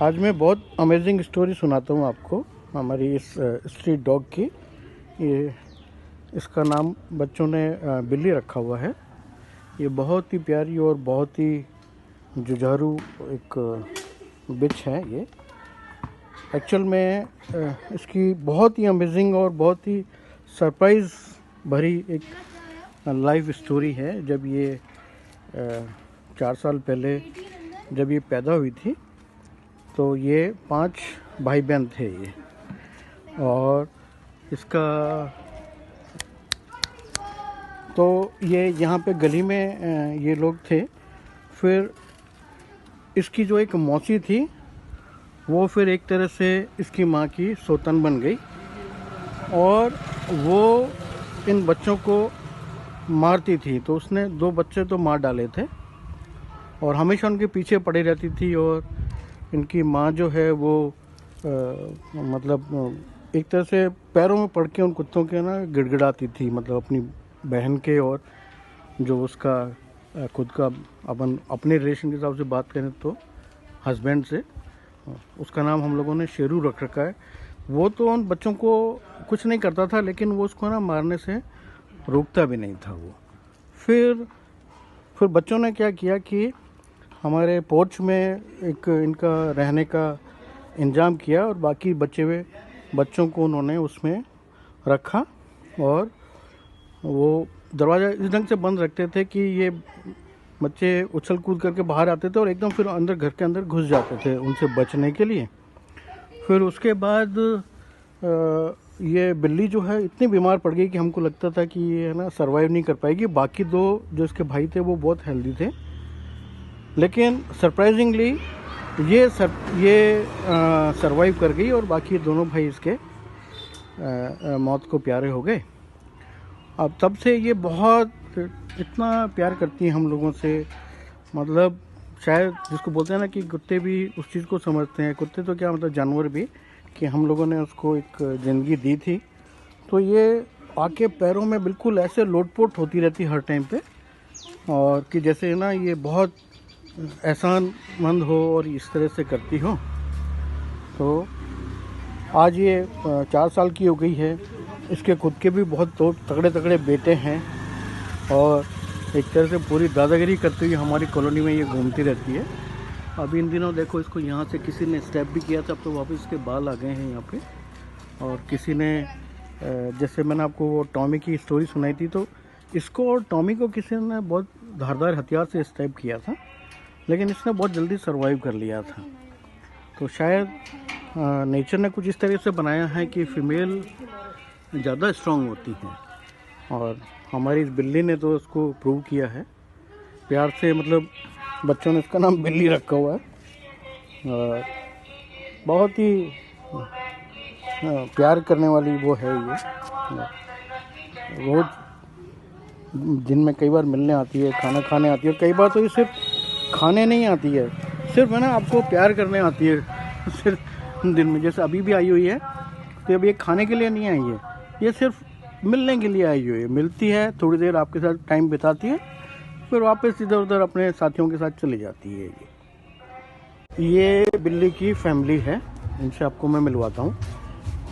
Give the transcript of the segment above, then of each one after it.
आज मैं बहुत अमेजिंग स्टोरी सुनाता हूँ आपको हमारी इस स्ट्रीट डॉग की। ये इसका नाम बच्चों ने बिल्ली रखा हुआ है। ये बहुत ही प्यारी और बहुत ही जुझारू एक बिच है। ये एक्चुअल में इसकी बहुत ही अमेजिंग और बहुत ही सरप्राइज़ भरी एक लाइफ स्टोरी है। जब ये 4 साल पहले जब ये पैदा हुई थी तो ये 5 भाई बहन थे ये, और इसका तो ये यहाँ पे गली में ये लोग थे। फिर इसकी जो एक मौसी थी वो फिर एक तरह से इसकी माँ की सौतन बन गई और वो इन बच्चों को मारती थी। तो उसने 2 बच्चे तो मार डाले थे और हमेशा उनके पीछे पड़ी रहती थी। और इनकी माँ जो है वो मतलब एक तरह से पैरों में पड़ के उन कुत्तों के ना गिड़गिड़ाती थी, मतलब अपनी बहन के और जो उसका खुद का अपने रिलेशन के हिसाब से बात करें तो हस्बैंड से। उसका नाम हम लोगों ने शेरू रख रखा है। वो तो उन बच्चों को कुछ नहीं करता था, लेकिन वो उसको ना मारने से रोकता भी नहीं था वो। फिर बच्चों ने क्या किया कि हमारे पोर्च में एक इनका रहने का इंतज़ाम किया और बाकी बच्चों को उन्होंने उसमें रखा। और वो दरवाज़ा इस ढंग से बंद रखते थे कि ये बच्चे उछल कूद करके बाहर आते थे और एकदम फिर अंदर घर के अंदर घुस जाते थे उनसे बचने के लिए। फिर उसके बाद ये बिल्ली जो है इतनी बीमार पड़ गई कि हमको लगता था कि ये है ना सर्वाइव नहीं कर पाएगी। बाकी 2 जो इसके भाई थे वो बहुत हेल्दी थे, लेकिन सरप्राइजिंगली ये सर्वाइव कर गई और बाकी दोनों भाई इसके मौत को प्यारे हो गए। अब तब से ये बहुत इतना प्यार करती हैं हम लोगों से, मतलब शायद जिसको बोलते हैं ना कि कुत्ते भी उस चीज़ को समझते हैं, कुत्ते तो क्या मतलब जानवर भी, कि हम लोगों ने उसको एक ज़िंदगी दी थी। तो ये आके पैरों में बिल्कुल ऐसे लोटपोट होती रहती हर टाइम पे, और कि जैसे ना ये बहुत एहसानमंद हो और इस तरह से करती हो। तो आज ये 4 साल की हो गई है। इसके खुद के भी बहुत तगड़े तगड़े बेटे हैं और एक तरह से पूरी दादागिरी करती हुई हमारी कॉलोनी में ये घूमती रहती है। अभी इन दिनों देखो इसको यहाँ से किसी ने स्टेप भी किया था, अब तो वापस इसके बाल आ गए हैं यहाँ पे। और किसी ने जैसे मैंने आपको वो टॉमी की स्टोरी सुनाई थी, तो इसको और टॉमी को किसी ने बहुत धारदार हथियार से स्टेप किया था, लेकिन इसने बहुत जल्दी सर्वाइव कर लिया था। तो शायद नेचर ने कुछ इस तरह से बनाया है कि फीमेल ज़्यादा स्ट्रांग होती है, और हमारी इस बिल्ली ने तो उसको प्रूव किया है प्यार से। मतलब बच्चों ने इसका नाम बिल्ली रखा हुआ है और बहुत ही प्यार करने वाली वो है ये। रोज़ दिन में कई बार मिलने आती है, खाना खाने आती है। कई बार तो ये सिर्फ खाने नहीं आती है, सिर्फ है ना आपको प्यार करने आती है सिर्फ दिन में। जैसे अभी भी आई हुई है, तो अब ये खाने के लिए नहीं आई है, ये सिर्फ मिलने के लिए आई हुई है। मिलती है, थोड़ी देर आपके साथ टाइम बिताती है, फिर वापस इधर उधर अपने साथियों के साथ चली जाती है। ये बिल्ली की फैमिली है, इनसे आपको मैं मिलवाता हूँ।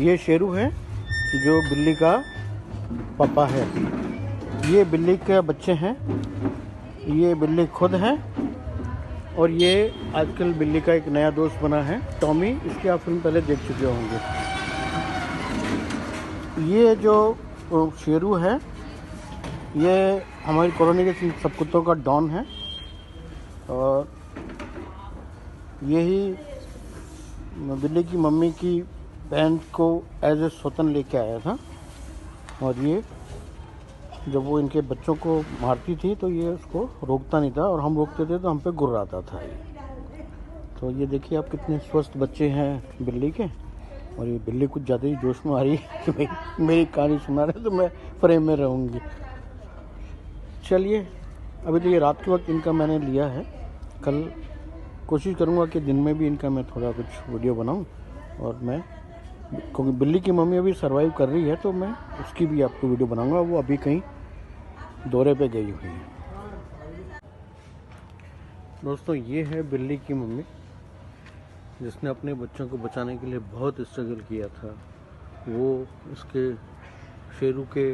ये शेरू है जो बिल्ली का पापा है। ये बिल्ली के बच्चे हैं, ये बिल्ली खुद है, और ये आजकल बिल्ली का एक नया दोस्त बना है टॉमी। इसकी आप फिल्म पहले देख चुके होंगे। ये जो शेरू है ये हमारी कॉलोनी के सब कुत्तों का डॉन है, और यही बिल्ली की मम्मी की बहन को एज ए सौतन लेके आया था। और ये जब वो इनके बच्चों को मारती थी तो ये उसको रोकता नहीं था, और हम रोकते थे तो हम पे गुर्राता था ये। तो ये देखिए आप कितने स्वस्थ बच्चे हैं बिल्ली के। और ये बिल्ली कुछ ज़्यादा ही जोश में आ रही है कि भाई मेरी कहानी सुना रहे तो मैं फ्रेम में रहूँगी। चलिए, अभी तो ये रात के वक्त इनका मैंने लिया है, कल कोशिश करूँगा कि दिन में भी इनका मैं थोड़ा कुछ वीडियो बनाऊँ। और मैं क्योंकि बिल्ली की मम्मी अभी सर्वाइव कर रही है तो मैं उसकी भी आपको वीडियो बनाऊँगा। वो अभी कहीं दौरे पे गई हुई है। दोस्तों ये है बिल्ली की मम्मी। जिसने अपने बच्चों को बचाने के लिए बहुत स्ट्रगल किया था, वो उसके शेरू के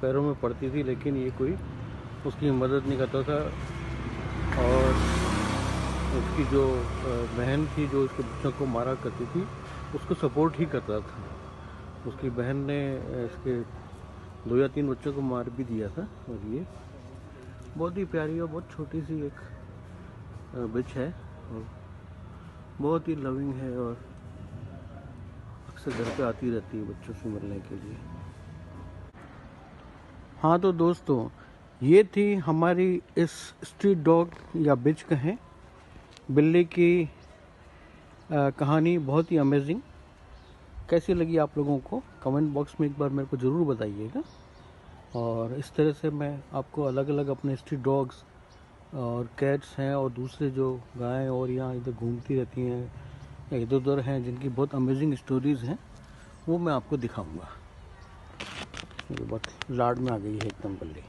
पैरों में पड़ती थी, लेकिन ये कोई उसकी मदद नहीं करता था। और उसकी जो बहन थी जो उसके बच्चों को मारा करती थी, उसको सपोर्ट ही करता था। उसकी बहन ने इसके 2 या 3 बच्चों को मार भी दिया था। और ये बहुत ही प्यारी और बहुत छोटी सी एक बिच है और बहुत ही लविंग है और अक्सर घर पे आती रहती है बच्चों से मिलने के लिए। हाँ तो दोस्तों, ये थी हमारी इस स्ट्रीट डॉग या बिच कहें बिल्ली की कहानी। बहुत ही अमेजिंग। कैसी लगी आप लोगों को कमेंट बॉक्स में एक बार मेरे को ज़रूर बताइएगा। और इस तरह से मैं आपको अलग अलग अपने स्ट्रीट डॉग्स और कैट्स हैं और दूसरे जो गायें और यहाँ इधर घूमती रहती हैं या इधर उधर हैं जिनकी बहुत अमेजिंग स्टोरीज़ हैं, वो मैं आपको दिखाऊंगा। ये बहुत लाड में आ गई है एकदम बिल्ली।